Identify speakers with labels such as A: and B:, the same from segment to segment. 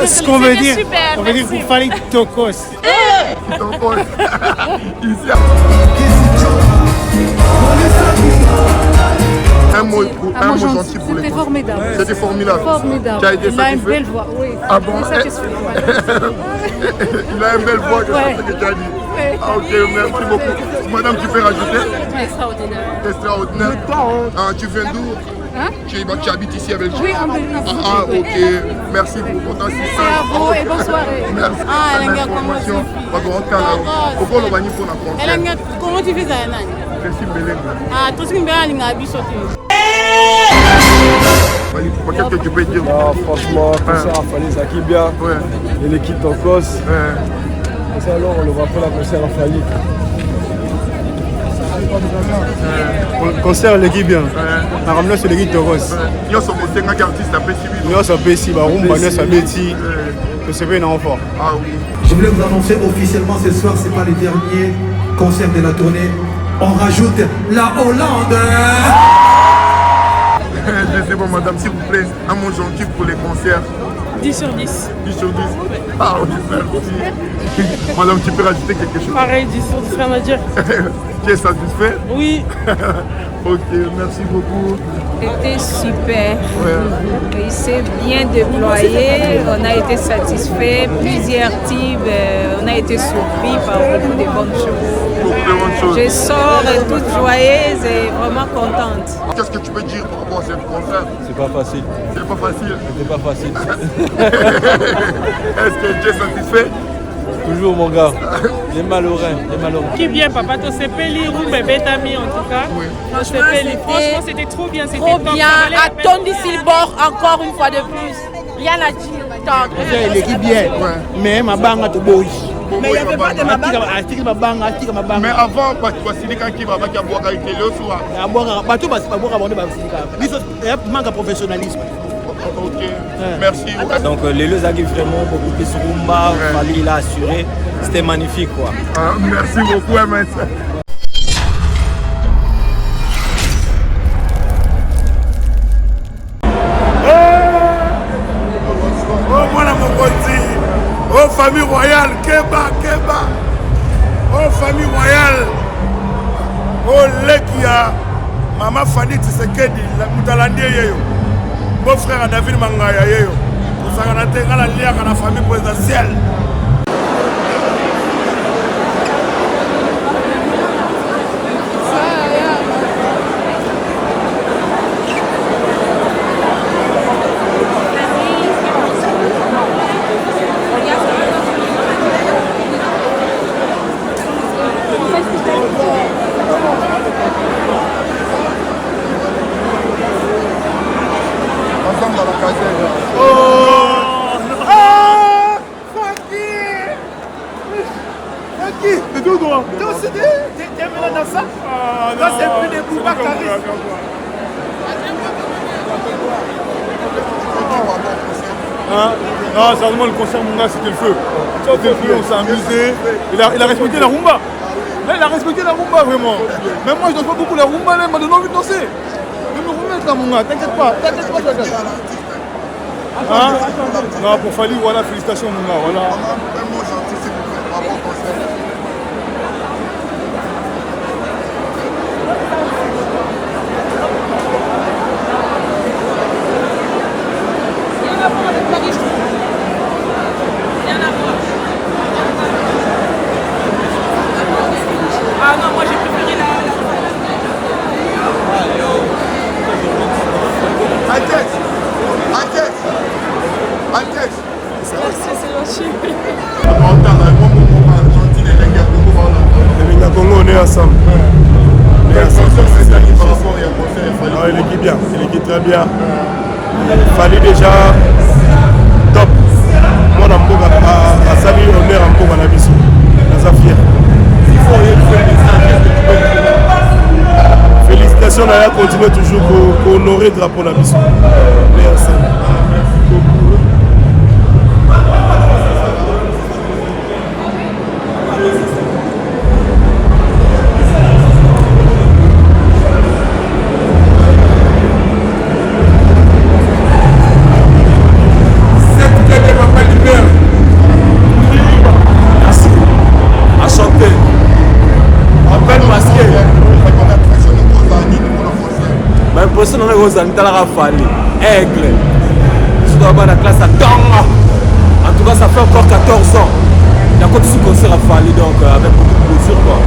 A: Ce qu'on veut dire, on veut dire pour Fally Tokos.
B: Tokos. Un mot gentil pour les
C: C'était formidable.
B: C'était formidable.
C: Formidable.
B: Tu as été
C: Il a une
B: satisfait?
C: belle voix, oui.
B: Ah bon?
C: C'est ça que je suis.
B: Il a une belle voix, que c'est ce que tu as dit. Ah ok, merci beaucoup. Madame, tu peux rajouter?
C: Extraordinaire.
B: Extraordinaire. Ah, tu viens d'où?
C: Hein?
B: Tu habites ici à Belgique?
C: Oui, en Belgique.
B: Ah ok, merci pour ton assistance.
C: Merci à vous et bonne soirée.
B: Merci. Information.
D: Comment tu fais ça? Ah, tout ce qui me vient à l'Ingabiso.
B: Qu'est-ce que tu peux dire?
E: Non, franchement, concert à Fally Zaki bien.
B: Ouais.
E: Et l'équipe Tokos.
B: Ouais.
E: Et ça alors, on le voit après la concert à Fally. Concert l'équipe bien. Na ramena c'est l'équipe Tokos.
B: Yo so motenga artiste après civil.
E: Nous ça pesi ba rumba nous ça beti. Que c'est bien enfant.
B: Ah oui.
F: Je voulais vous annoncer officiellement ce soir, c'est pas le dernier concert de la tournée. On rajoute la Hollande.
B: C'est bon, madame, s'il vous plaît, un mot gentil pour les concerts.
D: 10 sur 10.
B: 10 sur 10. Ah oui, merci. Madame, tu peux rajouter quelque chose?
D: Pareil, 10 sur 10, rien à dire.
B: Tu es satisfait?
D: Oui.
B: Ok, merci beaucoup.
G: C'était super.
B: Ouais.
G: Il s'est bien déployé, on a été satisfait, plusieurs types, on a été surpris par beaucoup de bonnes choses. Je sors toute joyeuse et vraiment contente.
B: Qu'est-ce que tu peux dire par rapport à cette concert?
E: C'est pas facile.
B: C'est pas facile.
E: C'était pas facile.
B: Est-ce que tu es satisfait?
E: Toujours mon gars. Les malheureux.
D: Qui bien, papa, ton CPLI, ou bébé Tami en tout cas.
B: Oui.
D: Franchement, c'était trop bien. C'était
H: trop bien. Attendez Silbor encore une fois de plus. Rien à dire.
A: Il est bien. Mais ma banque a tout beau.
H: Mais il n'y avait pas de ma banque.
B: Mais avant, tu as qui va boire avec les soirs.
A: Professionnalisme.
B: Ok, merci.
I: Donc les deux arrivent vraiment beaucoup plus rumba, Fally il a assuré, c'était magnifique quoi.
B: Ah, merci beaucoup MS. Oh moi mon petit, oh famille royale, Keba. Oh famille royale, oh Lekia, maman Fally Tshisekedi, la Mutalandie yeyo. Mon frère David Mangaya yeyo. Pour ça qu'on a la lien à la famille présidentielle.
E: Non, sérieusement, le concert, mon gars, c'était le feu. C'était le feu, on s'est amusé. Il a respecté la rumba. Là, il a respecté la rumba, vraiment. Même moi, je danse pas beaucoup la rumba, là, il m'a donné envie de danser. Je vais me remettre là, mon gars, t'inquiète pas, hein? Non, pour Fally, voilà, félicitations, mon gars, voilà.
D: Ah non, moi j'ai préféré la...
E: On est ensemble. Il équipe bien, il équipe très bien. Fally déjà top. Moi dans Mboga à Sali honneur en Mboga na biso. Naza fier. Félicitations à continuer toujours pour honorer le drapeau na biso. Merci.
I: Rosa Ntalaka Fali, Aigle. Je dois avoir la classe à Tonga. En tout cas, ça fait encore 14 ans. Il y a quoi ce concert à Fali, donc avec beaucoup de plaisir. Quoi.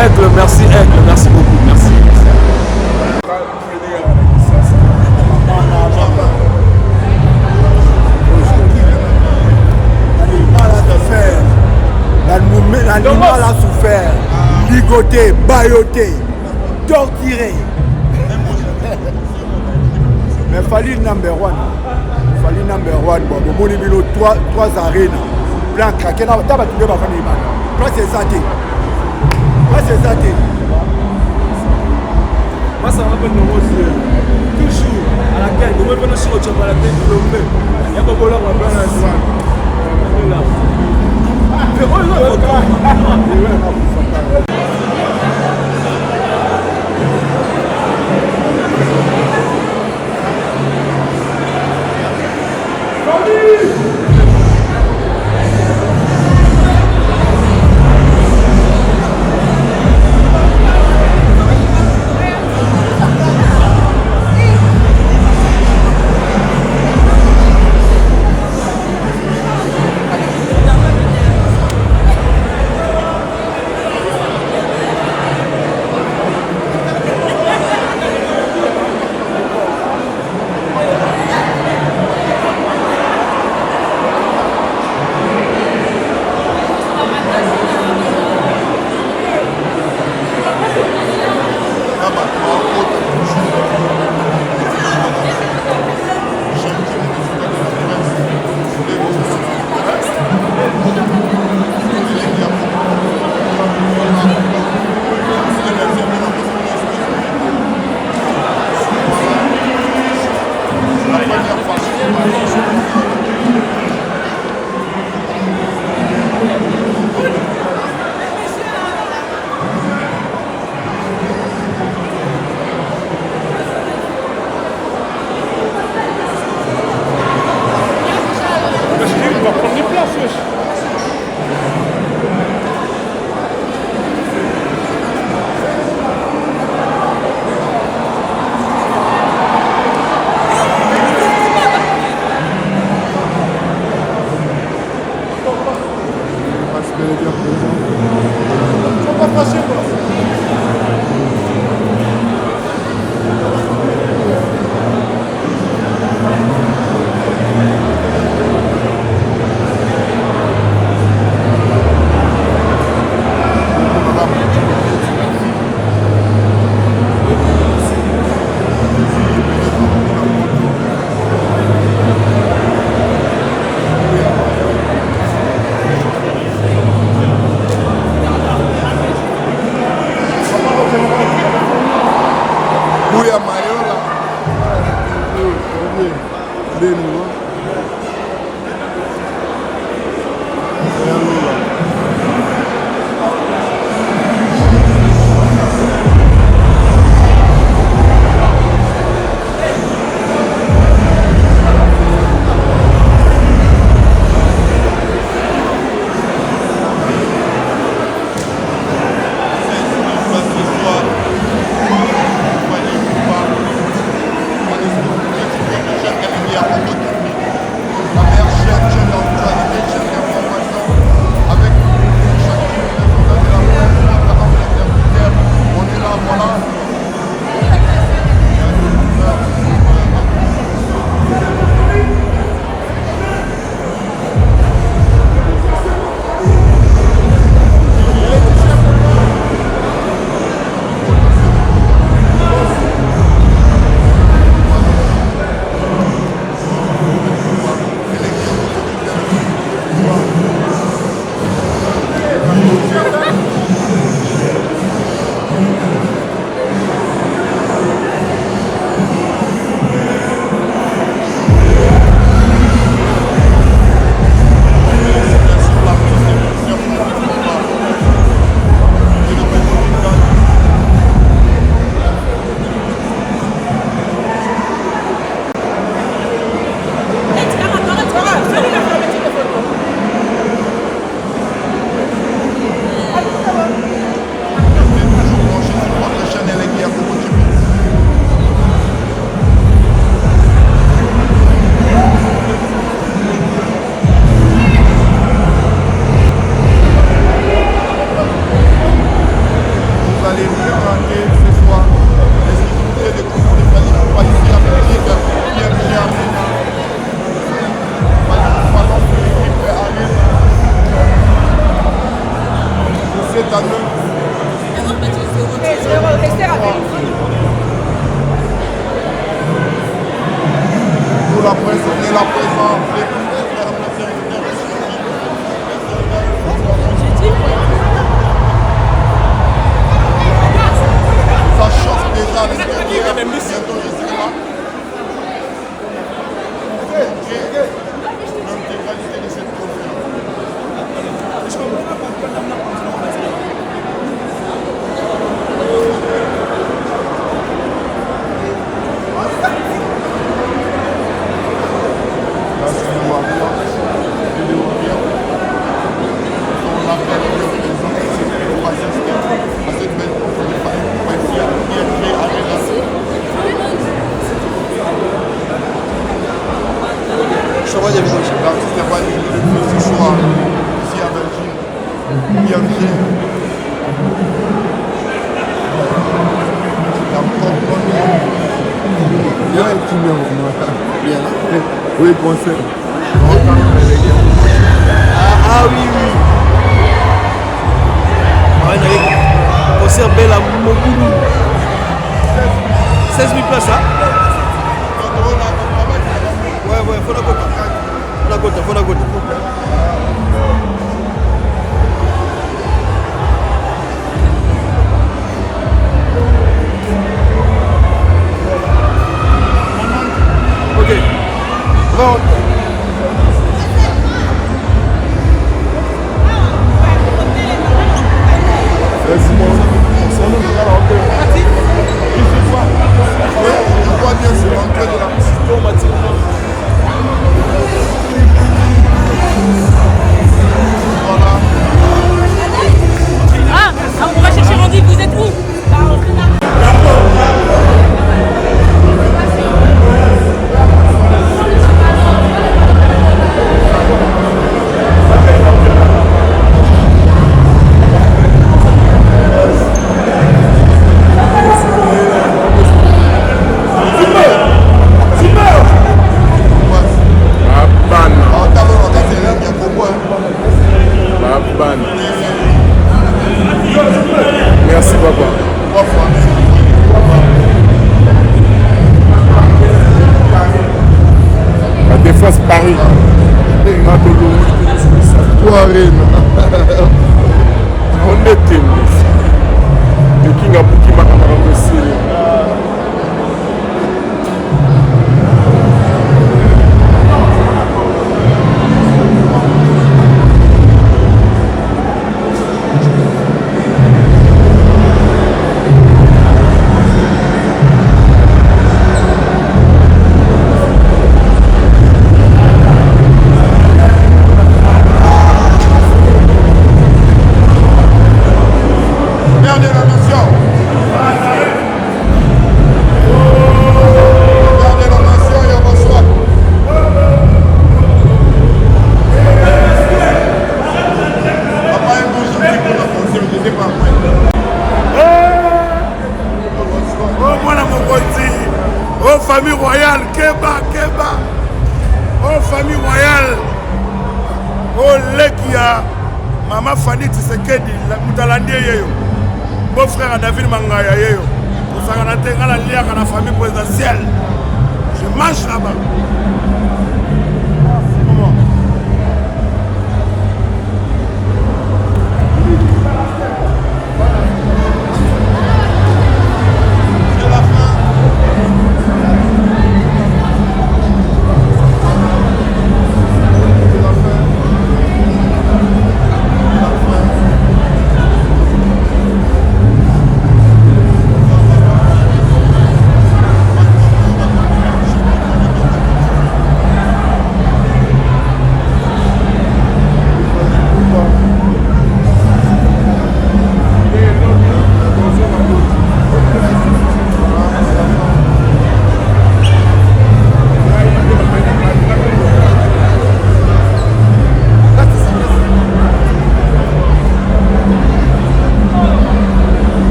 I: Aigle, merci beaucoup, merci.
J: L'animal a souffert, ligoté, bailloté, torturé. Mais Fali number one. Fali number one. Bon, bon, bon, trois arènes. Plein craqué. Là, t'as pas tout le monde. Là, c'est ça. Là, c'est ça.
E: Moi, ça rappelle toujours à laquelle, nous ne pouvons pas sur la tête de l'homme. Il y a pas de problème à faire un
B: L'artiste n'est pas venu ce soir ici à Belgique. Bien fait.
A: Bien.
E: Oui, concert.
I: Ah oui, oui. Concert Bella Mokoulou. 16 000 places, hein? Ouais, faut la côte. Ok. Bon.
H: Ah, on va chercher Randy, vous êtes où?
E: Merci papa. La défense Paris. On est tennis. Le King a beaucoup de
B: famille royale, Keba. Oh, famille royale. Oh, Lekia. Maman Fanny Tshisekedi, Moutalandi Yeyo. Beau frère David Mangaya Yeyo. Pour ça, on a la lien à la famille présidentielle. Je marche là-bas.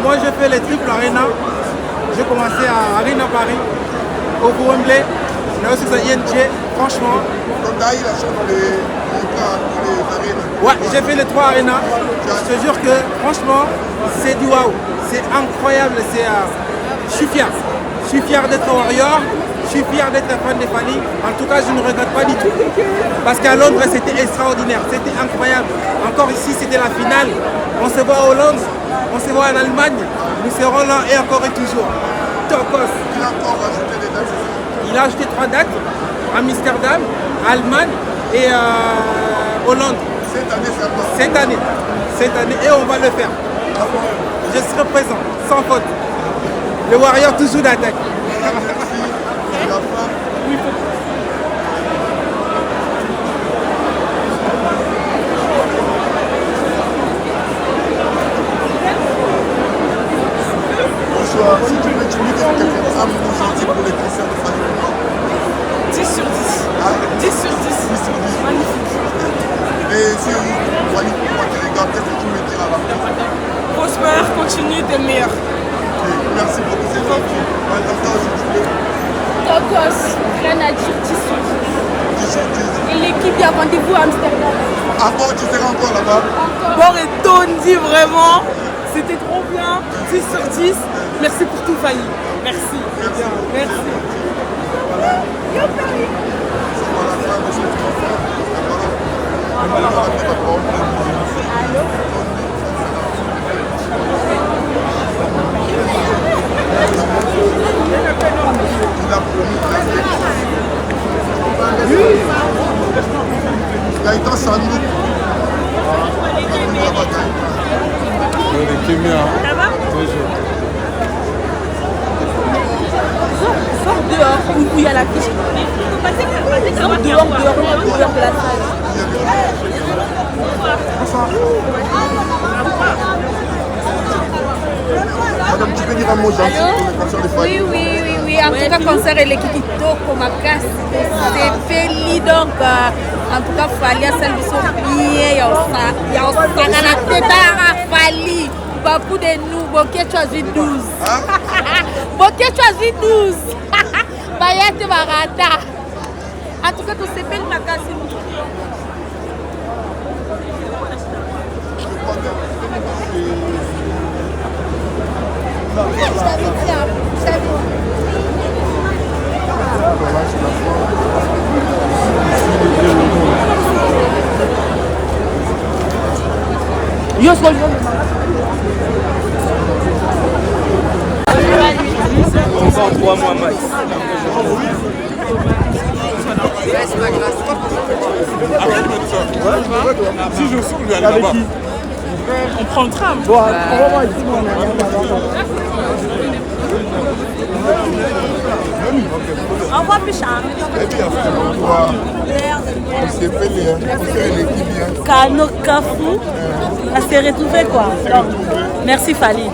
K: Moi j'ai fait les triples Arena. J'ai commencé à Arena Paris, au Wembley, mais aussi à ING. Franchement.
B: Donc tu as eu la chance de les arénas.
K: Ouais, j'ai fait les 3 Arena. Je te jure que franchement, c'est du waouh. C'est incroyable. Je suis fier. Je suis fier d'être Warrior. Je suis fier d'être fan de Fanny. En tout cas, je ne regrette pas du tout. Parce qu'à Londres, c'était extraordinaire. C'était incroyable. Encore ici, c'était la finale. On se voit à Hollande. On se voit en Allemagne, nous serons là et encore et toujours. Tokos.
B: Il a encore ajouté des dates.
K: Il a ajouté 3 dates, Amsterdam, Allemagne et Hollande. Cette année, et on va le faire. Je serai présent, sans faute. Le Warrior toujours d'attaque.
H: continue de meilleur.
B: Merci beaucoup, c'est gentil.
C: Tokos, rien à dire, Tissou. Et l'équipe qui a rendez-vous à Amsterdam.
B: Encore, tu seras encore là-bas?
H: Bon et Tondi, vraiment, c'était trop bien. 10 sur 10. Merci pour tout, Fanny. Merci. Merci.
B: Gaëtan Sandou.
H: Ça va? Sors dehors où il y a la fiche. Sors dehors de la salle.
B: Madame, tu peux dire un mot gentil pour le concert de Fanny?
G: Oui. En tout cas, concert et l'équipe Kitoko Makas. C'est feli donc. En tout cas, Fali a celle de son billet. Il y a un tête Fali. Beaucoup de nous, Boké choisi 12. Boké choisi 12. Bayette Barata. En tout cas, tout c'est belle Makas.
H: Yo, sois
I: 3 mois max.
E: Si je sors, lui aller là-bas.
H: on prend le tram.
E: Bon,
H: Au revoir, Pichard. Kano Kafou, on s'est retrouvé quoi. Merci Fali.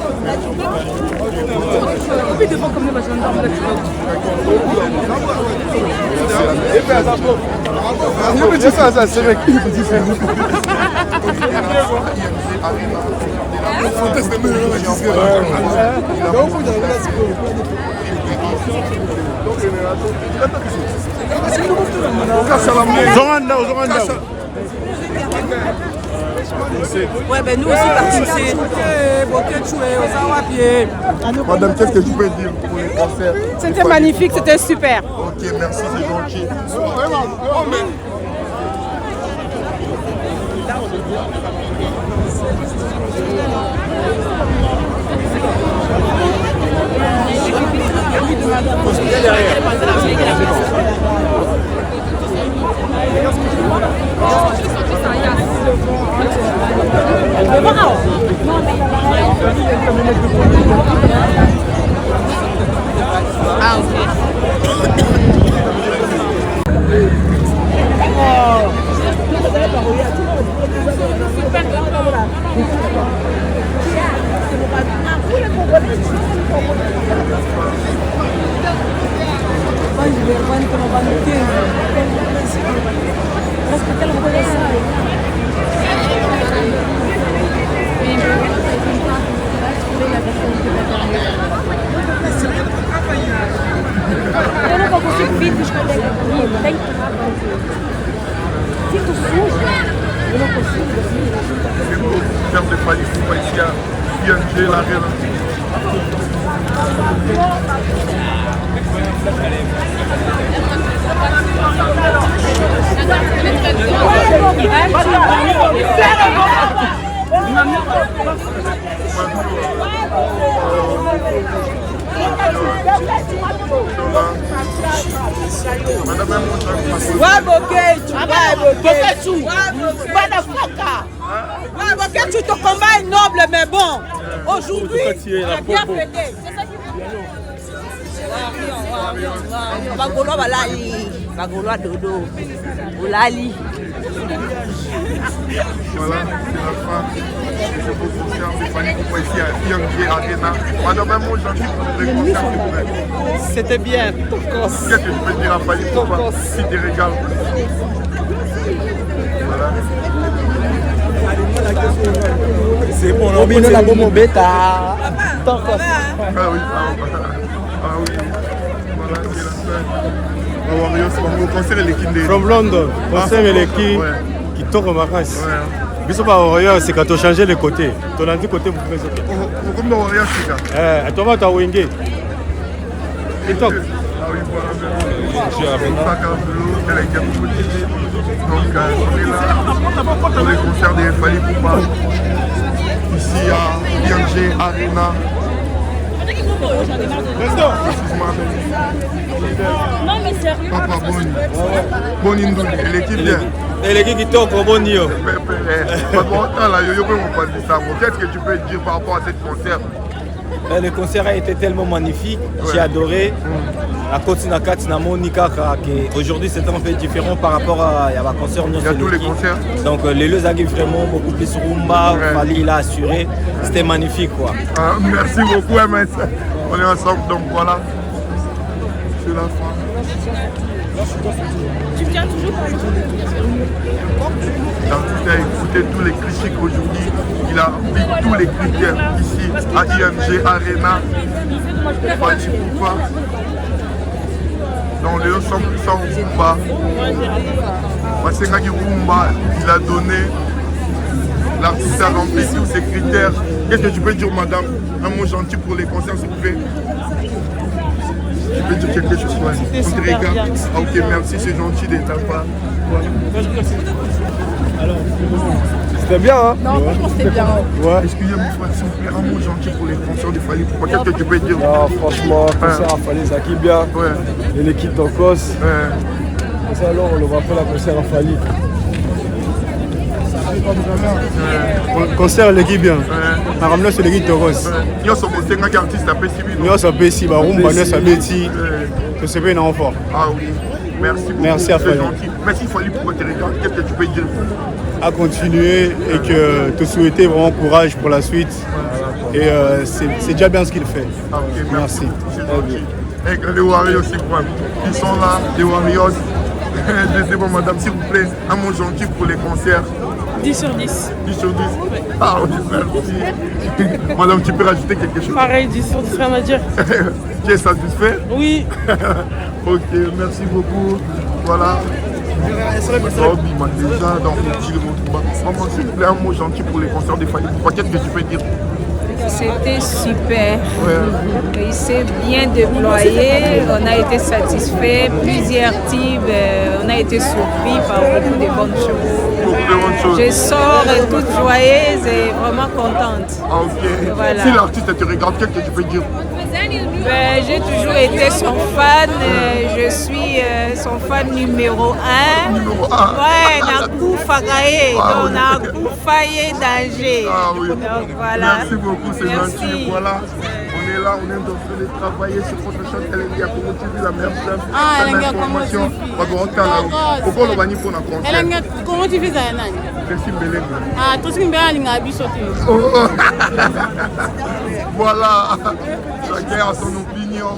H: Ouais, ben nous aussi,
B: Madame, qu'est-ce que je peux dire pour les concerts?
H: C'était magnifique, c'était super.
B: Ok, merci, c'est gentil.
H: Ah, ok.
C: Eu não vou conseguir vídeos com ele comigo, tem que tomar banho. Fico suja, eu não consigo dormir.
B: Ferme de Fanny, pour ici à ING, l'Arena.
H: Tu te combat est noble, mais bon, aujourd'hui, on a bien fêté. C'est ça qui Bagolo balali, bagolo dodo, bulali.
B: Voilà, c'est la fin de ce beau concert de Fanny Poupa ici à ING Arena. Madame, un mot gentil pour le concert, s'il vous plaît.
H: C'était bien.
B: Qu'est-ce que je peux dire à Fanny Poupa si tu regardes? Voilà.
I: C'est bon,
K: on a la bombe bêta.
B: Ah oui, voilà, c'est la fin. Warriors, c'est mon concert et l'équipe de...
E: From London, concert et l'équipe qui tourne ma race. Biso ba Warriors, c'est quand tu changes les côtés. Tu as dit côté, vous pouvez sauter.
B: Comme Warriors, c'est ça.
E: Tu vas t'as wingé. Et toi?
B: Ah oui, voilà. Donc, on est là pour les concerts des Fali Poupa. Ici à ING Arena.
C: Non, mais sérieux.
B: Papa Boni. Boni Ndouli. Et l'équipe bien.
I: Et l'équipe qui tourne pour Boni.
B: Qu'est-ce que tu peux dire par rapport à cette concert?
I: Le concert a été tellement magnifique, j'ai adoré. La Kotina Katina Monika, aujourd'hui c'est un peu différent par rapport à la concert.
B: Il y a tous les concerts.
I: Donc les deux arrivent vraiment beaucoup plus rumba, Fali il a assuré, c'était magnifique quoi.
B: Merci beaucoup MS. On est ensemble donc voilà. C'est la fin.
C: Tu tiens toujours par
B: L'artiste a écouté tous les critiques aujourd'hui. Il a mis tous les critères ici à ING Arena. Fali Poupa. Dans les 100% Rumba. Parce que Rumba, il a donné. L'artiste a rempli tous ses critères. Qu'est-ce que tu peux dire, madame? Un mot gentil pour les concerts, s'il vous plaît. Tu peux dire quelque chose, ouais. On te regarde. Ah, ok, merci, c'est gentil d'être là.
E: C'était bien, hein?
C: Non, franchement, c'était bien.
B: Ouais. Excusez-moi, s'il vous plaît, un mot gentil pour les concerts de Fali Poupa. Qu'est-ce que tu peux dire?
E: Non, franchement, concert à Fali, ça qui bien. Et l'équipe d'Onkos. Ça alors, on le rappelle à concert à Fali. Concert l'équipe bien. On ramène sur l'équipe d'Onkos.
B: Nous sommes des artistes à Pessi.
E: Nous sommes Pessi, Rumba, nous sommes Betty. Je sais pas, il est en fort.
B: Ah oui. Merci beaucoup.
E: Merci à Fali.
B: Merci Fali pour te regarder. Qu'est-ce que tu peux dire?
E: À continuer et que te souhaiter vraiment courage pour la suite. Et c'est déjà bien ce qu'il fait.
B: Ah, okay,
E: merci.
B: Et les Warriors, c'est quoi? Ils sont là, les Warriors. Je sais pas, madame, s'il vous plaît, un mot gentil pour les concerts.
D: 10 sur 10.
B: 10 sur 10. Ah oui, merci. Madame, tu peux rajouter quelque chose?
D: Pareil, 10 sur 10, rien à dire.
B: Tu es satisfait?
D: Oui.
B: Ok, merci beaucoup. Voilà. Déjà dans le petit maman, s'il vous plaît, un mot gentil pour les concerts de Fali Poupa. Qu'est-ce que tu peux dire?
G: C'était super. Il s'est bien déployé. On a été satisfait. Plusieurs types. On a été surpris par beaucoup de bonnes choses. Je sors toute joyeuse et vraiment contente.
B: Ah, ok.
G: Voilà.
B: Si l'artiste te regarde, qu'est-ce que tu peux dire?
G: J'ai toujours été son fan. Je suis son fan numéro 1.
B: Numéro 1.
G: Ouais, Nakou Fagaye. Donc, Nakou Faye Danger.
B: Ah oui.
G: Donc, voilà.
B: Merci beaucoup, c'est gentil. Voilà. On est là, on est en train de travailler sur Photoshop. Elle est là pour utiliser la meilleure chef. L'information. Pourquoi on va venir pour la concert?
D: Comment tu fais ça, Nani?
B: Je suis Mbélé.
D: Ah, tout ce qui me fait à bisoter.
B: Voilà. Chacun a son opinion.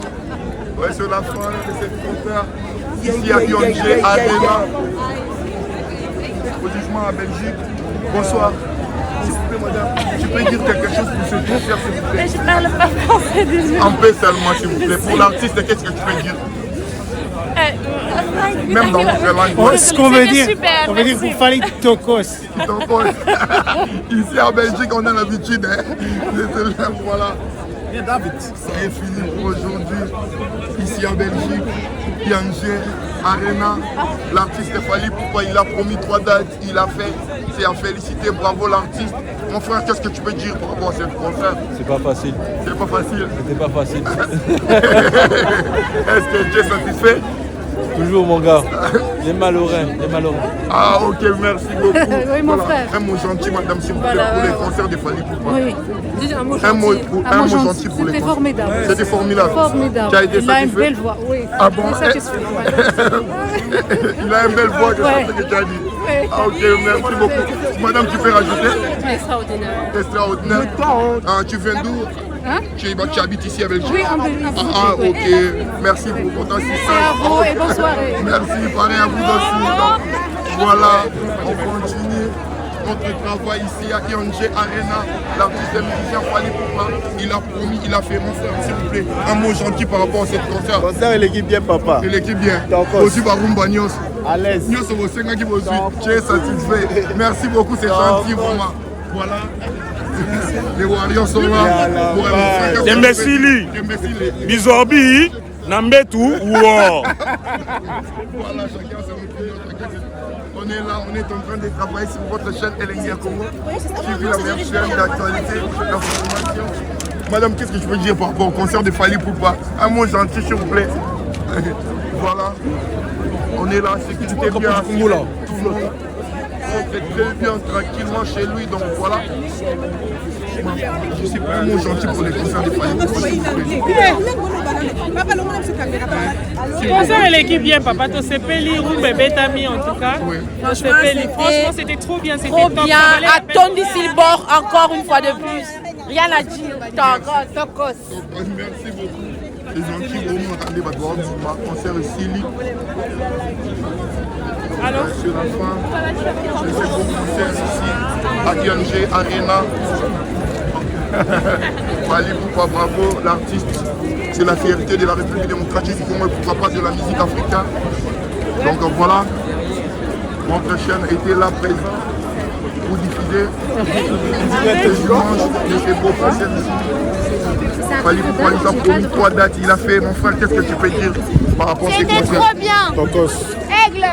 B: Ouais, c'est la fin de cette concert. Ici à ING Arena. Position à Belgique. Bonsoir. S'il vous plaît, madame, tu peux dire quelque chose pour ce concert, s'il vous plaît?
C: Je parle pas français, désolé.
B: Un peu seulement, s'il vous plaît. Pour l'artiste, qu'est-ce que tu peux dire? Même dans notre langue.
E: Ce qu'on veut dire,
C: super,
E: on veut dire pour Fali Tokos.
B: Ici en Belgique, on a l'habitude. Voilà. Ça est fini pour aujourd'hui. Ici en Belgique, ING Arena. L'artiste Fali Poupa, il a promis 3 dates. Il a fait. C'est à féliciter. Bravo l'artiste. Mon frère, qu'est-ce que tu peux dire par rapport à cette concert?
I: C'est pas facile.
B: C'est pas facile.
I: C'était pas facile.
B: Est-ce que tu es satisfait?
I: Toujours mon gars. Les malheureux.
B: Ah ok, merci beaucoup.
C: Oui, mon frère.
B: Un mot gentil, madame, s'il vous plaît, pour les concerts de Fali Poupa.
C: Oui. Un mot
B: gentil pour les concerts.
C: C'était formidable.
B: C'était formidable.
C: Formidable.
B: Tu as été
C: Il a une
B: satisfait?
C: belle voix, oui.
B: Ah bon?
C: Satisfait.
B: Il a une belle voix, c'est ce que tu as dit. Ah ok, merci beaucoup. Madame, tu peux rajouter?
C: Extraordinaire.
B: Extraordinaire. Ah, tu viens d'où?
C: Hein?
B: Tu habites ici à Belgique?
C: Oui, en Belgique.
B: Ah ok, merci pour votre assistance.
C: Merci à vous et bonne soirée.
B: Merci, pareil à vous aussi. Donc, voilà, on continue. notre travail ici à ING Arena. L'artiste et musicien Fally Poupa, il a promis, il a fait. Mon frère, s'il vous plaît, un mot gentil par rapport à cette concert.
A: Concert et l'équipe bien, papa.
B: Et l'équipe bien. Aussi par Rumba Nyos. À l'aise. Nyos, tu es satisfait. Merci beaucoup, c'est gentil, vraiment. Voilà. Les Warriors sont là.
E: Dembesili. Bizorbi. Nambetu. Wow.
B: Voilà, chacun son opinion. On est là, on est en train de travailler sur votre chaîne Elengia Congo. Suivi la meilleure chaîne d'actualité, d'information. Madame, qu'est-ce que je peux dire par rapport au concert de Fally Poupa? Un mot gentil, s'il vous plaît. Voilà. On est là, sécurité bien. On est très bien, tranquillement chez lui, donc voilà. Je sais pas un mot gentil pour les concerts de Fally Poupa.
H: Concert et l'équipe bien, papa. Tu sais pas lire ou bébé Tami en tout cas. Franchement, c'était trop bien.
C: Trop bien. À Tony Silbor, encore une fois de plus. Rien à dire. Tokos.
B: Merci beaucoup. Les gentils, vraiment, attendez, votre concert ici.
H: Alors,
B: sur la fin, c'est ce beau concert ici à ING Arena. Fally Poupa, bravo, l'artiste. C'est la fierté de la République démocratique du Congo et pourquoi pas de la musique africaine. Donc voilà, notre chaîne était là présent pour diffuser ce dimanche de ces beaux concerts ici. Fally Poupa nous a promis 3 dates, il a fait. Mon frère, qu'est-ce que tu peux dire par rapport à ces concerts?
C: C'était trop bien. Aigle.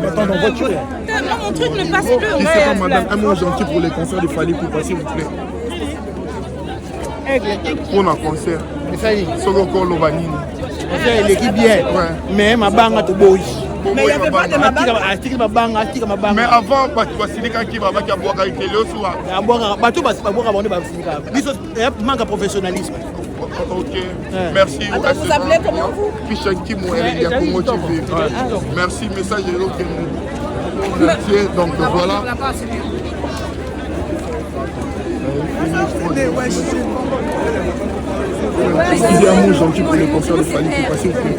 B: Attends, dans voiture.
H: mon truc ne passe plus.
B: Qui c'est pas madame, un mot gentil pour les concerts de Fally Poupa, s'il vous plaît. Pour un concert. Solo Kolo Banini.
A: L'équipe bien. Mais ma banque a tout beau.
B: Mais il n'y avait pas de mais avant, tu vas signer quand il va boire avec les autres.
A: Tu vas manque professionnalisme.
B: Ok, merci.
C: Vous appelez comment vous?
B: Merci, message de l'autre. Donc voilà. Il y a un mot gentil pour les concerts de Fally Poupa, s'il vous plaît.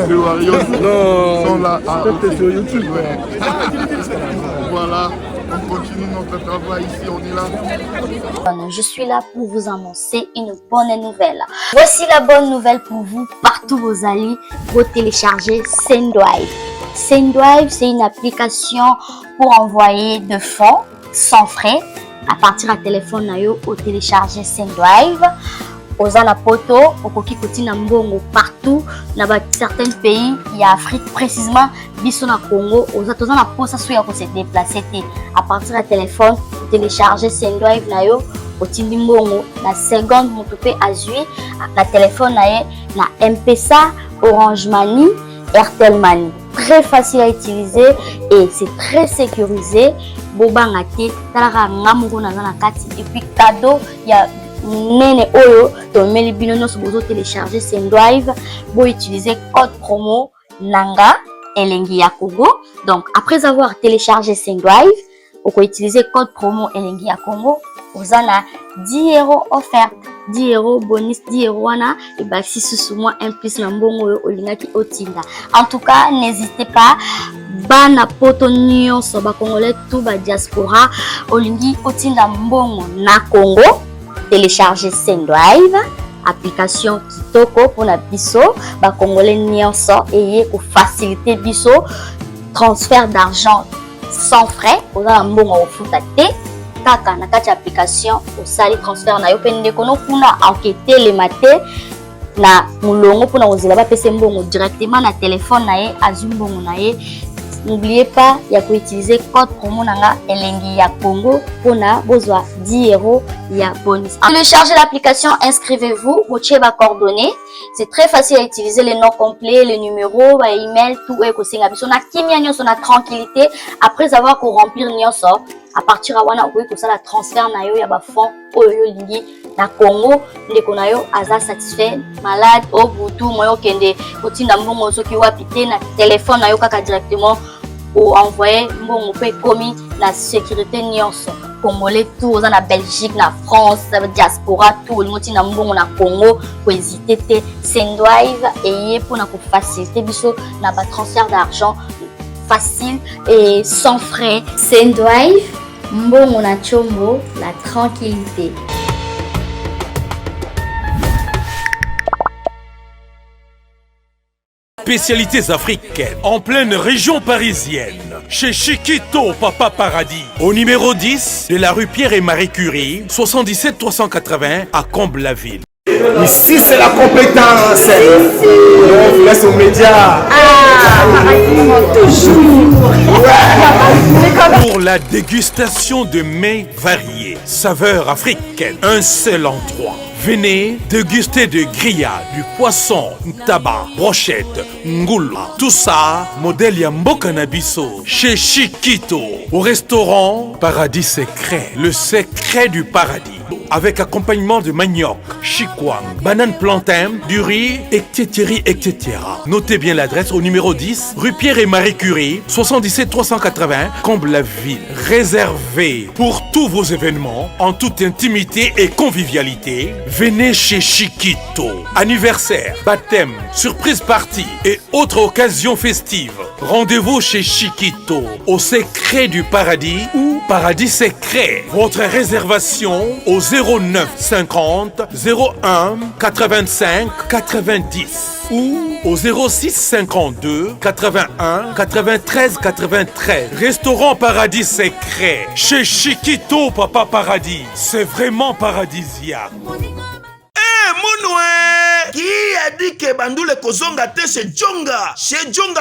B: Les Warriors sont là sur YouTube. Voilà, on continue notre travail ici, on est là.
L: Je suis là pour vous annoncer une bonne nouvelle. Voici la bonne nouvelle pour vous, partout où vous allez, vous télécharger Sendwave. Sendwave, c'est une application pour envoyer de fonds sans frais à partir du téléphone nayo au télécharger Sendwave. Ozana poto okoki kotina mbongo partout na certains pays il y a Afrique précisément biso na Congo ozana posa so ya ko se déplacer à partir du téléphone télécharger Sendwave nayo otindi mbongo na seconde motope azui na téléphone naye na M-Pesa, Orange Money, Airtel Money. Très facile à utiliser et c'est très sécurisé. Bobanga te talaka ngamungo na kati et puis cadeau il y a nene oyo to meli bino no bozo télécharger Sendwave bo utiliser code promo nanga elengi ya Congo. Donc après avoir téléchargé Sendwave on peut utiliser code promo elengi ya Congo vous en a 10 € offert 10 € bonus 10 € wana et bah si sous moi un plus na mbongo olingaki otinda. En tout cas n'hésitez pas bana poto nyonso ba congolais tout ba diaspora olingi otinda mbongo na Congo télécharger Sendwave application kitoko pour la biso ba congolais nyonso et pour faciliter biso transfert d'argent sans frais oza mbongo ofuta te kaka na kati application osali transfert na yo pe ndeko no kuna enquêter le matin na mulongo pour na ozela ba pese mbongo directement na téléphone na ye azumbongo na ye. N'oubliez pas, il y a qu'à utiliser code promo nanga elengi ya Congo pour na bozwa 10 € ya bonus. Téléchargez l'application, inscrivez-vous, vous avez vos coordonnées. C'est très facile à utiliser les noms complets, les numéros, les emails, tout est possible. On a kimia nyonso na tranquillité après avoir qu'on remplir nyonso. À partir de wana okoki kosala transfert na yo ya ba fonds oyo lingi na Congo ndeko na yo aza satisfait malade au butu moyo kende kotinda mbongo soki wapi te na téléphone na yo kaka directement ou envoyer mbongo pe komi na sécurité nyonso congolais tout oza na Belgique na France diaspora tout le monde na mbongo na Congo ko hésiter te Sendwave et pour na ko faciliter biso na ba transfert d'argent facile et sans frais. Sendwive, mbongo na chombo, la tranquillité.
M: Spécialités africaines en pleine région parisienne, chez Chiquito Papa Paradis, au numéro 10 de la rue Pierre et Marie Curie, 77 380 à Comble-la-Ville.
N: Ici c'est la compétence. On vous laisse aux médias.
L: Toujours.
M: Pour la dégustation de mets variés, saveurs africaines, un seul endroit. Venez déguster de grillades, du poisson, tabac, brochette, ngoula. Tout ça, modèle Yamboka Nabiso, chez Chiquito, au restaurant Paradis Secret, le secret du paradis. Avec accompagnement de manioc, chikwang, banane plantain, du riz, etc. Notez bien l'adresse au numéro 10, rue Pierre et Marie Curie, 77 380, Comble-la-Ville. Réservé pour tous vos événements, en toute intimité et convivialité. Venez chez Chiquito. Anniversaire, baptême, surprise party et autres occasions festives. Rendez-vous chez Chiquito, au secret du paradis ou Paradis Secret. Votre réservation au 09 50 01 85 90 ou au 06 52 81 93 93. Restaurant Paradis Secret chez Chiquito Papa Paradis. C'est vraiment paradisiaque.
B: Qui a dit que Bandoule kozonga te chez Djonga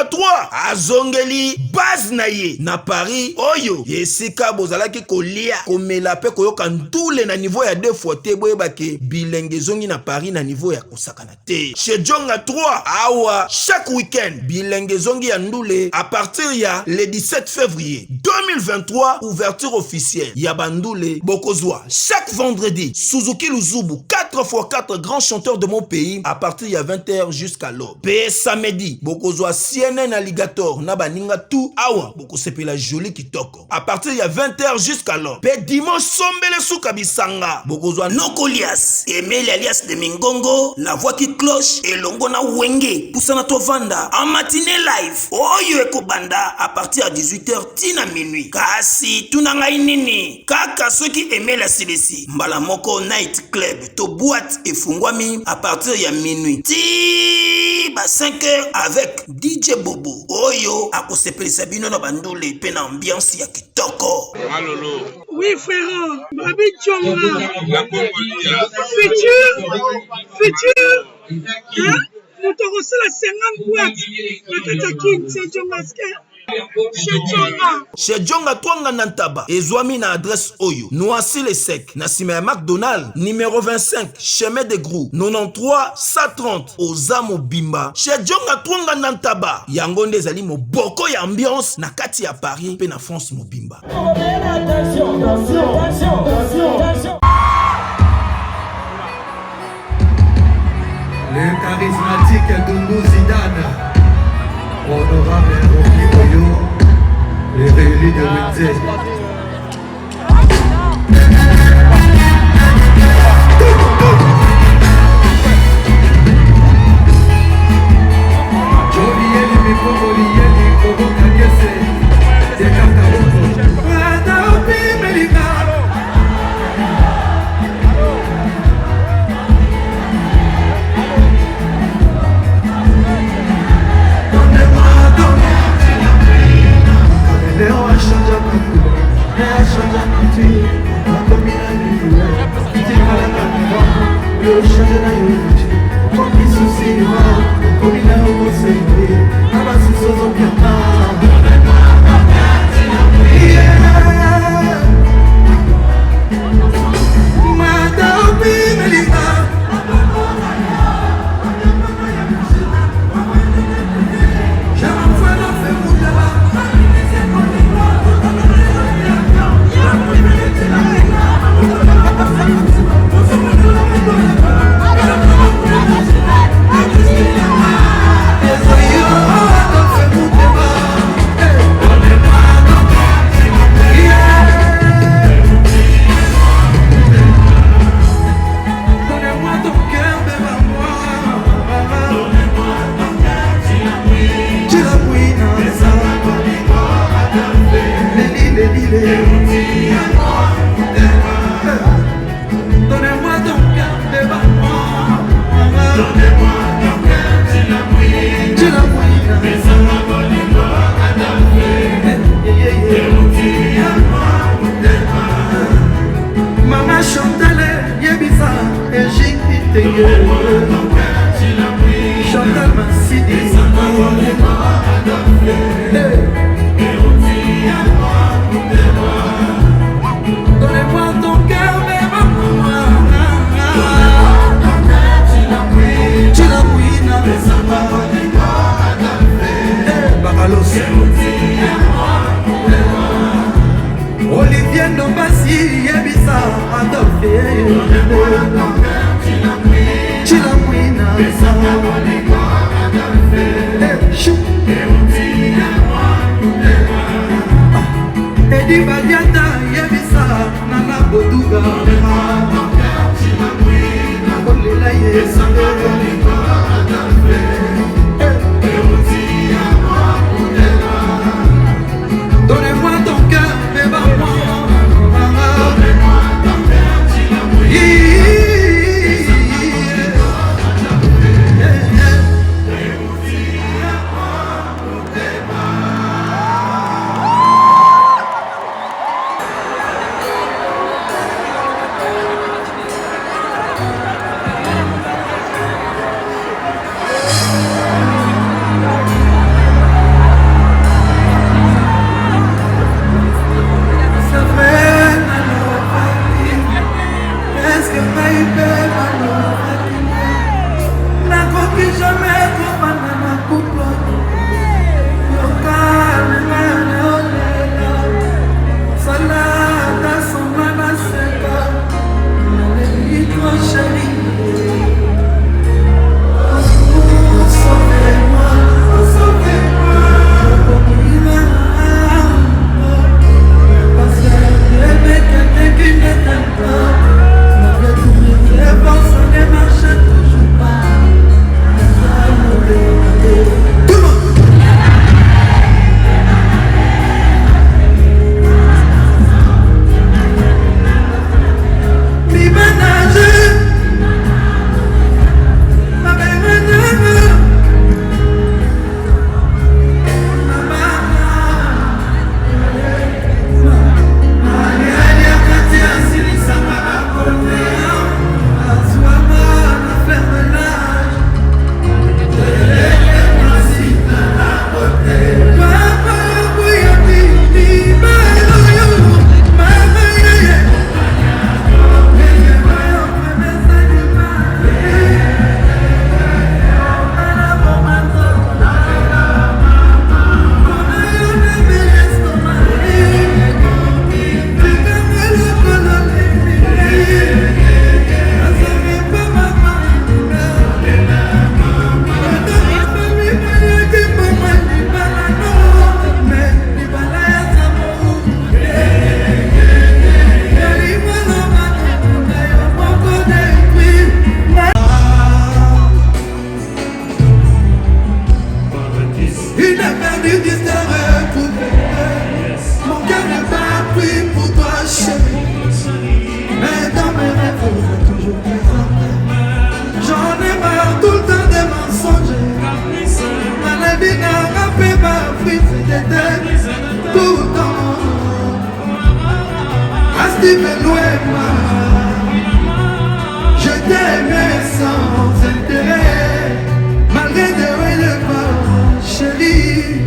B: 3 azongeli base na ye na Paris oyo yesika bozalaki kolia komela pe koyoka ndule na niveau ya 2 fois te boyeba ke bilenge zongi na Paris na niveau ya kosakana te chez Djonga 3 awa chaque week-end bilenge zongi ya ndule à partir ya le 17 février 2023 ouverture officielle ya Bandoule bokozwa chaque vendredi Suzuki Luzubu 4x4 grands chanteurs de mon pays à partir de 20h jusqu'à l'aube. Pe samedi, bokozwa CNN Alligator na baninga tout awa boko sepela joli kitoko. À partir de 20h jusqu'à l'aube. Pe dimanche sombele souka bisanga. Bokozwa Nokolias, Emile alias de Mingongo, la voix qui cloche et longo na wenge poussana tovanda en matinée live. Oyo ekobanda à partir de 18h tina minuit. Kasi tunanga inini. Kaka ceux qui aimaient la silesi. Mbala moko night club to boîte et fungwami à partir de minuit. Ti ba 5h avec DJ Bobo. Oyo akosepelisa bino na Bandoule pe na ambiance ya kitoko.
O: Malolo.
P: Oui frère, Babi Djonga.
O: La Congolia.
P: Futur. Hein? Nous te reçons la 50 boîtes. La Katakin, c'est Djonga.
B: Chez Djonga Twanga Nantaba, ezwami na adresse Oyo, Noisy le Sec, na sima ya McDonald, numéro 25, chemin de Grou, 93 130, Ozamo Bimba. Chez Djonga Twanga Nantaba, yango nde ezali moboko ya ambiance na kati ya Paris pe na France Mobimba.
F: Le charismatique Dungu Zidane, honorable Rocky Oyo, les réunis de Windsor. Leo achanja Chantal Yebisa et Jiki Chantal Massidi donnez-moi ton cœur, mais maman Chilapouina Bakalos Olivier Ndombasi Yebisa Adolphe Chilapouina Edi Badiata Yebisa Nana Boduga Olela Yesa donnez-moi ton cœur, mais moi donnez-moi ton cœur,
O: Je t'aimais sans intérêt, malgré de le pas, chérie.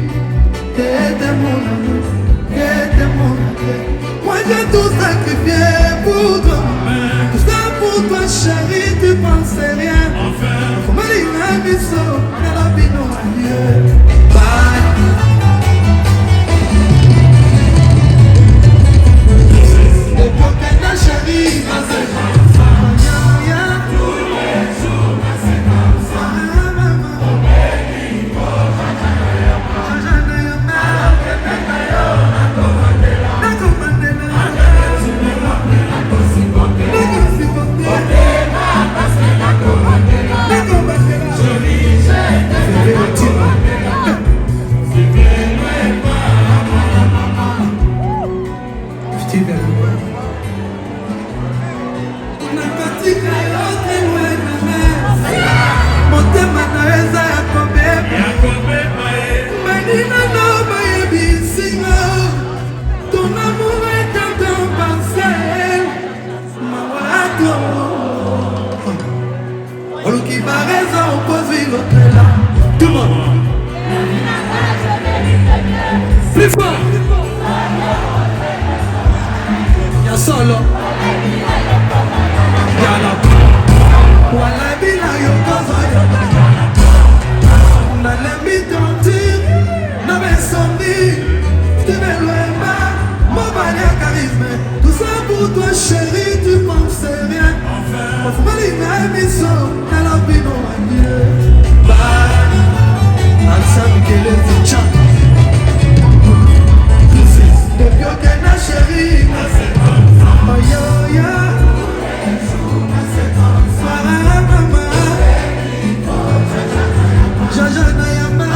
O: T'étais mon amour, t'étais mon amour. Moi j'ai tout sacrifié pour toi, tout ça pour toi, chérie. Tu pensais rien. Faut me dire un bisou, carabino adieu. Bye. Chérie, ton amour est un temps passé.
F: Solo. Yala. Wala bila yo kozo yo. Na lembi tontir. Na besondi. Tu me loin mon manière charisme. Tout ça pour toi chérie, tu penses rien. On se met une émission. Na la bino manier. Bye. Ensemble que les chants. Depuis que na chérie. Oh yo yo. Jaja na yamba.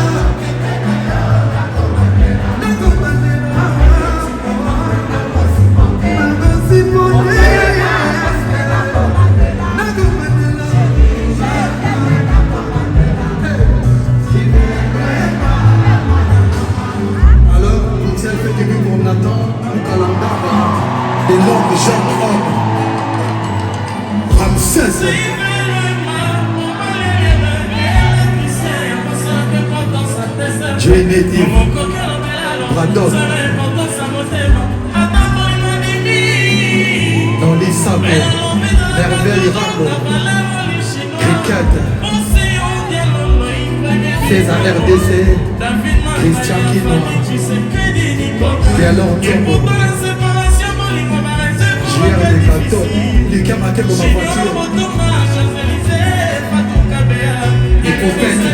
F: Alors, pour celle fait du pour Nathan, des longues jeunes hommes. Ramsès. Geneviève, Bradon, dans les sables, Merveille Rambo, Cricket, César RDC, Christian Kino, Vialon Tombo, JR des Bateaux, Lucas Maté pour ma voiture, et Prophète.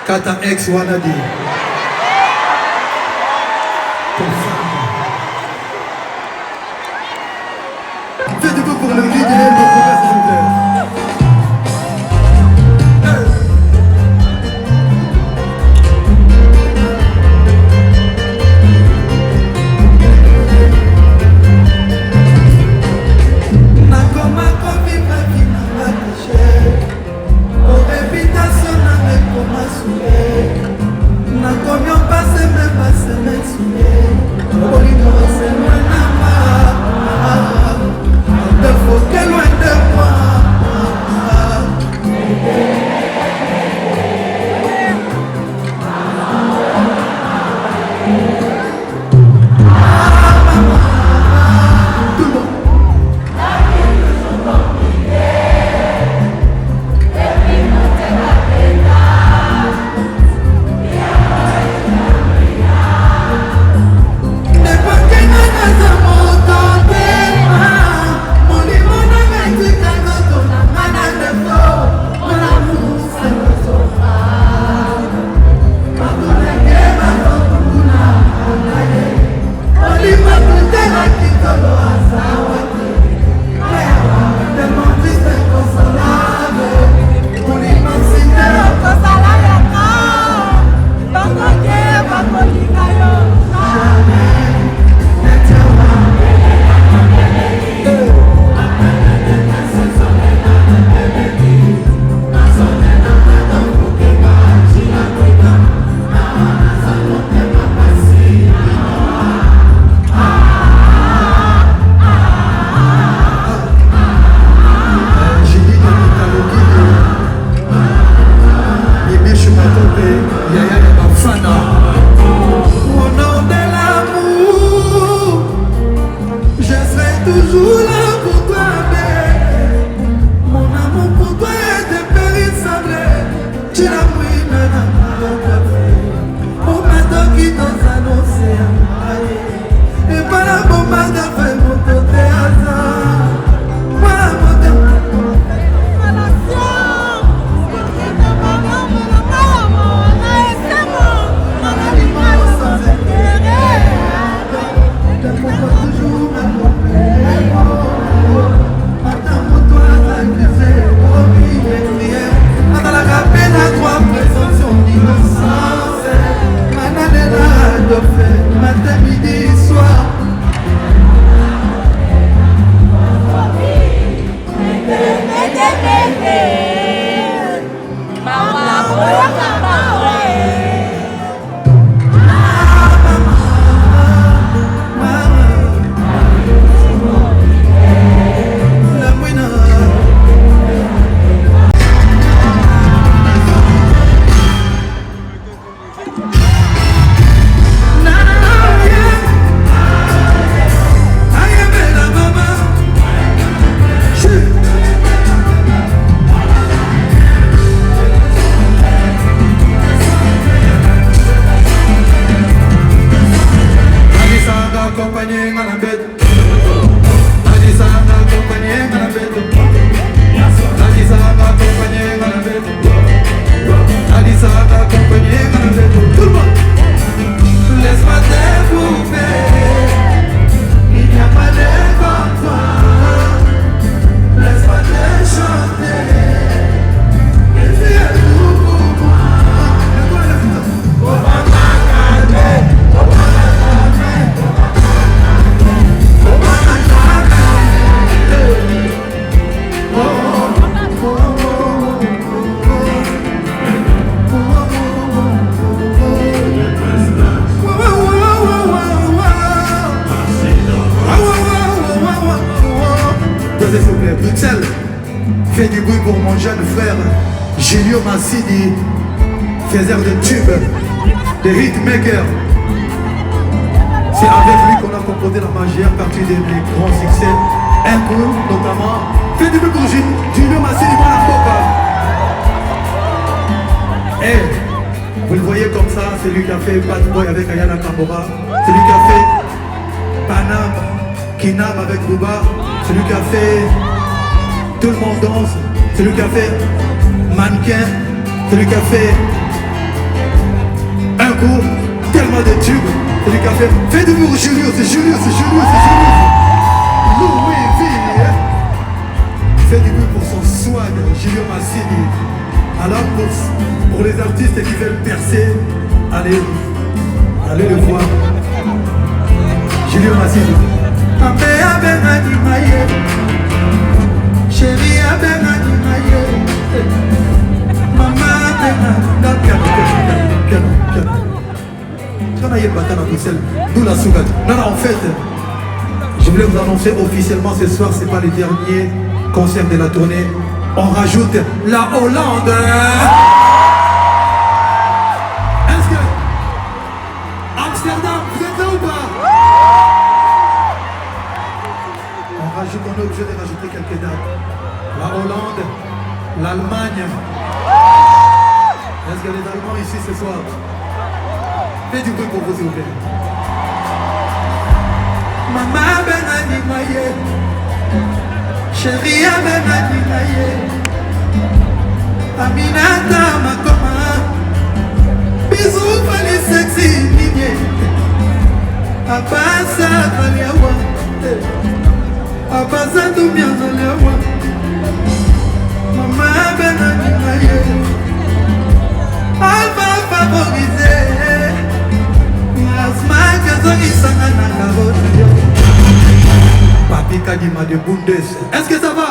F: Kata ex Wanadi. Faites du coup pour le leader de promesse, s'il vous plaît.
O: Toujours
F: Bruxelles, Bruxelles. Fais du bruit pour mon jeune frère Julio Massidi, faiseur de tubes, de hitmakers. C'est avec lui qu'on a composé la majeure partie des grands succès. Un coup notamment. Fais du bruit pour Julio Massidi, voilà Boca. Et vous le voyez comme ça, c'est lui qui a fait Bad Boy avec Ayana Kamora. C'est lui qui a fait Panam, Kinam avec Booba. C'est lui qui a fait Tout le monde danse. C'est lui qui a fait Mannequin. C'est lui qui a fait Un coup, tellement de tubes. C'est lui qui a fait Fais du bruit Julio, c'est Julio, c'est Julio, c'est Julio. Louis V. Fais du bruit pour son swag, Julio Massidi. Alors pour les artistes qui veulent percer, allez le voir. Julio Massidi. Chérie, maman, d'où la sougade. Non, en fait, je voulais vous annoncer officiellement ce soir, c'est pas le dernier concert de la tournée. On rajoute la Hollande. Est-ce que Amsterdam, vous êtes là ou pas? On est obligé de rajouter quelques dates. La Hollande, l'Allemagne. Est-ce qu'il y a des Allemands ici ce soir? Faites du bruit pour vous, s'il vous plaît. Maman Benani Maye, chérie Benani Maye, Aminata Makoma, bisous pour les sexy lignes, Abasa Kaliawa, Abasa Toumia Kaliawa, Maman Benani Maye, elle va favoriser. Papi Kadima de Bundes. Est-ce que ça va?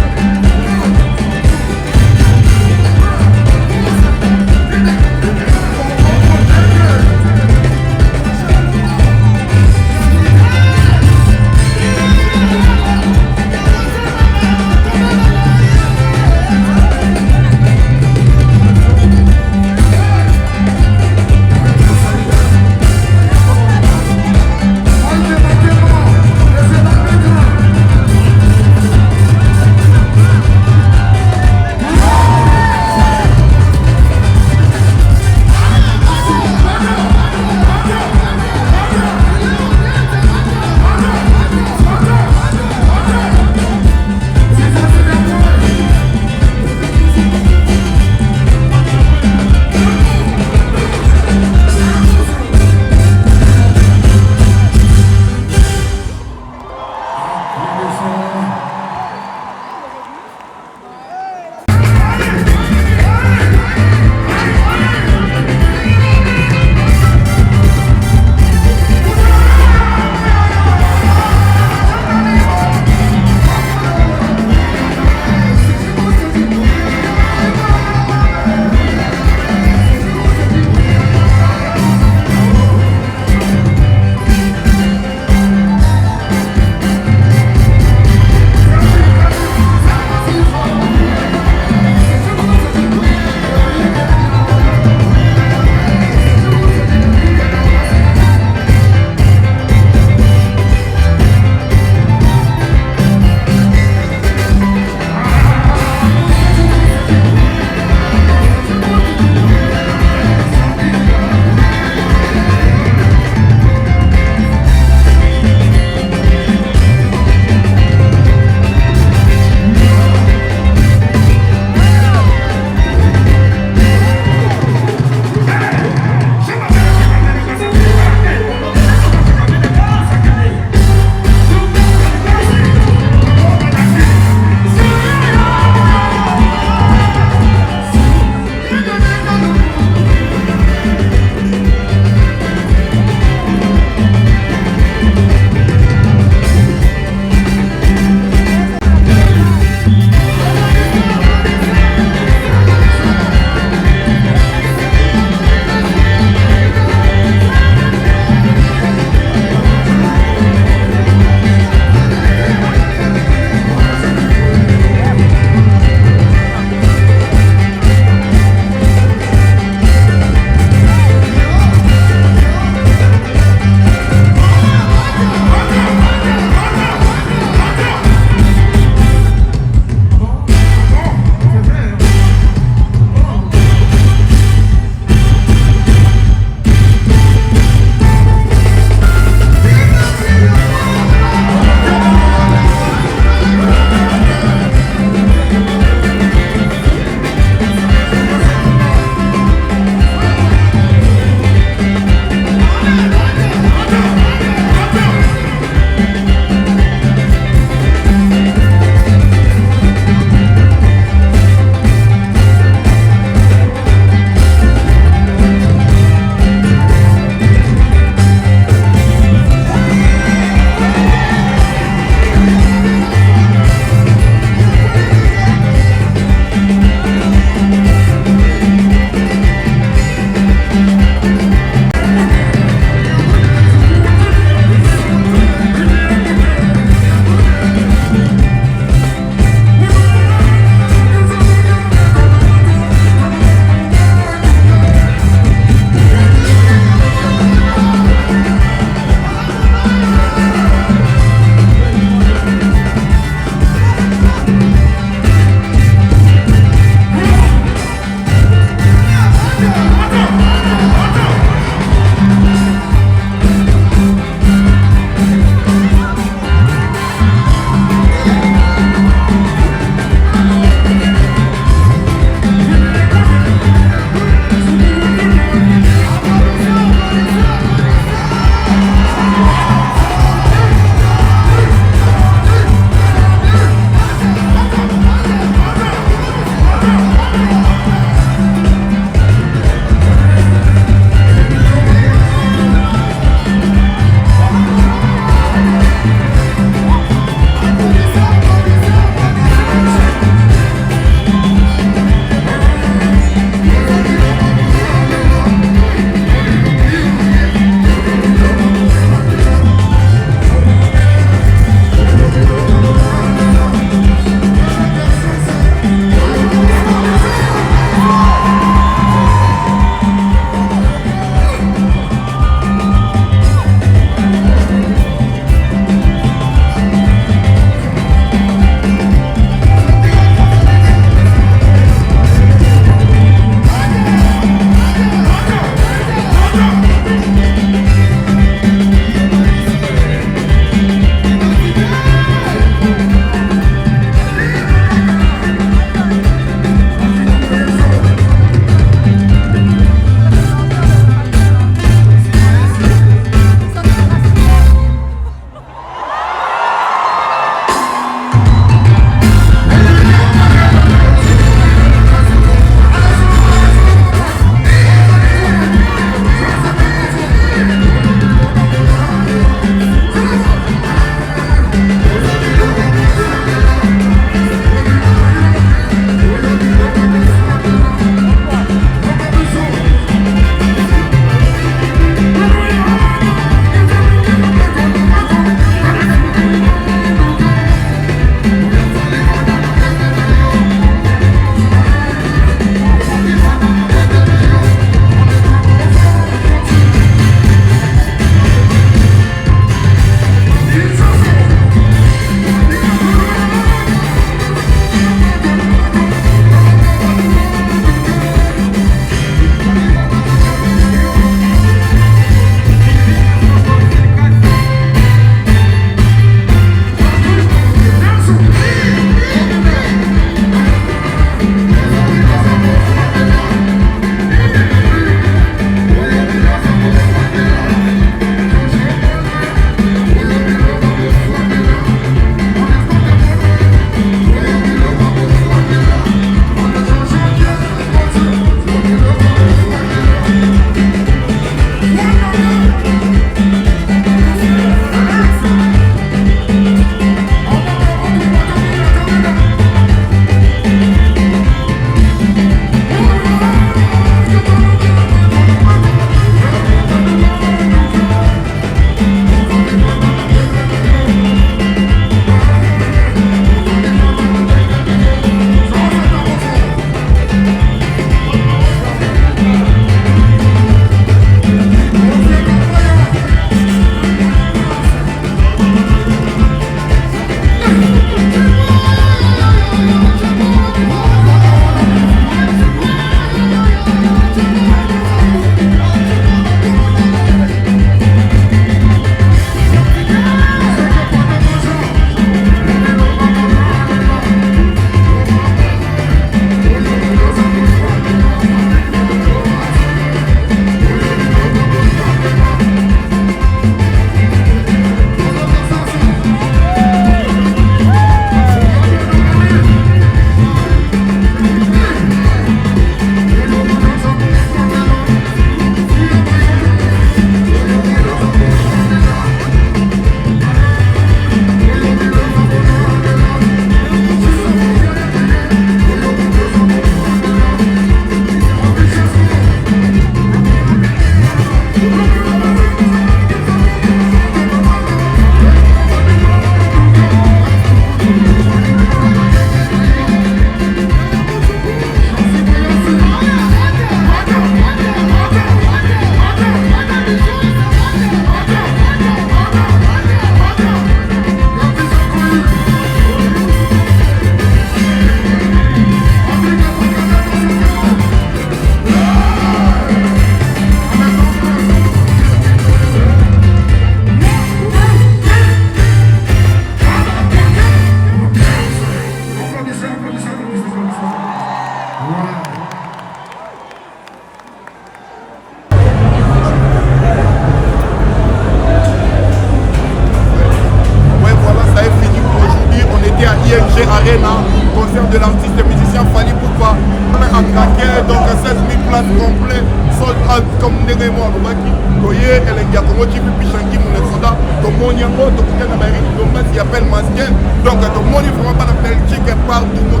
B: donc 16 000 places complètes, sold out comme ndenge moi lobaki. Toye elengia Congo TV Pichanki mon soda, to moni yango to kutana ba Eric Dombas qui appelle masqué. Donc to moni vraiment pas la Belgique partout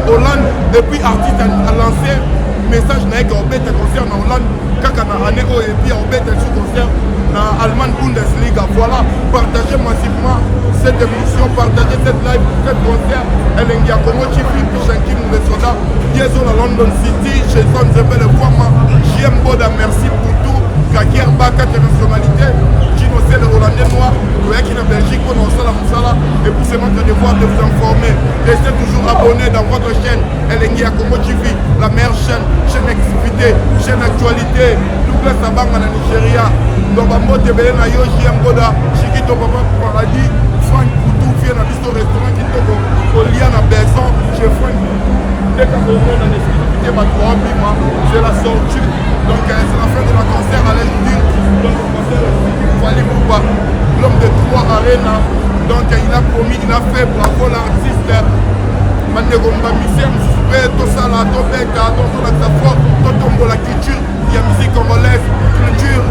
B: Hollande depuis artiste a lancé message na que obet concert na Hollande kaka na année et puis obet sur concert na Allemagne Bundesliga. Voilà, partagez massivement cette émission, partagez cette live, cette concert. Elengia Congo TV Pichanki mon soda. Liaison à London City, chez Son Zebel Fouama. JM Boda, merci pour tout. Kakier Baka, nationalité. Gino c'est le Hollandais noir. Le qui est en Belgique, on a ça la et puis c'est notre devoir de vous informer. Restez toujours abonnés dans votre chaîne Elengia Congo TV, la meilleure chaîne activité, chaîne actualité. Douglas Abanga na Nigeria. Donc Bambo Tebele na yo JM Boda, Chikito Papa Paradis, Frank Poutou, vient dans le restaurant qui toko. Olia na Belson, chez Frank Poutou. Dès qu'on a dans l'exclusivité, c'est la sortie. Donc c'est la fin de la concert à l'Est-Ville. Donc le concert Fally Ipupa, l'homme de 3 arénas. Donc il a promis, il a fait bravo l'artiste. Mandegomba Misem, Tosala, Tobeka, Totombo la culture, il y a musique congolaise, culture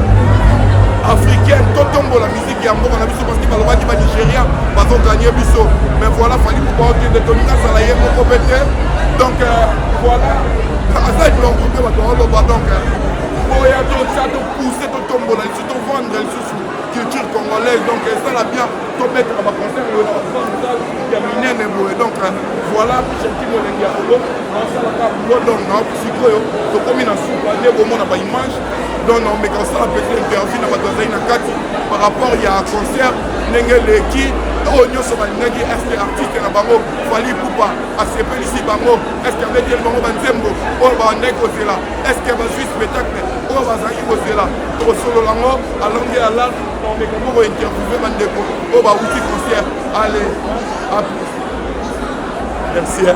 B: africaine, Totombo la musique, il y a mort, on a vu parce qu'il va le Nigeria, va gagner Bisso. Mais voilà, Fally Ipupa, de Tonina Salaye, donc voilà, ça ils l'ont compté, donc il y a d'autres ça de pousser, de tomber, ils se vendre, ils se culture congolaise, donc ça l'a bien, tout mettre à ma concert, il y a miné, donc voilà, j'ai dit que les gars, ça l'a pas, donc non, c'est comme une soupe, on n'a pas image, donc non, mais quand ça a pété l'interview, par rapport il y a un concert, les qui Onyo Sobalinagi, est-ce que l'artiste est là-bas, Fally Ipupa, ACP ici, Bango, est-ce qu'il y avait des Bango Banzembo, on va en écouter là, est-ce qu'il y a un spectacle, on va en écouter là, au solo lango, à l'anglais à l'art, on est comme on va interviewer Bandeko, on va outil concert, allez, à plus. Merci.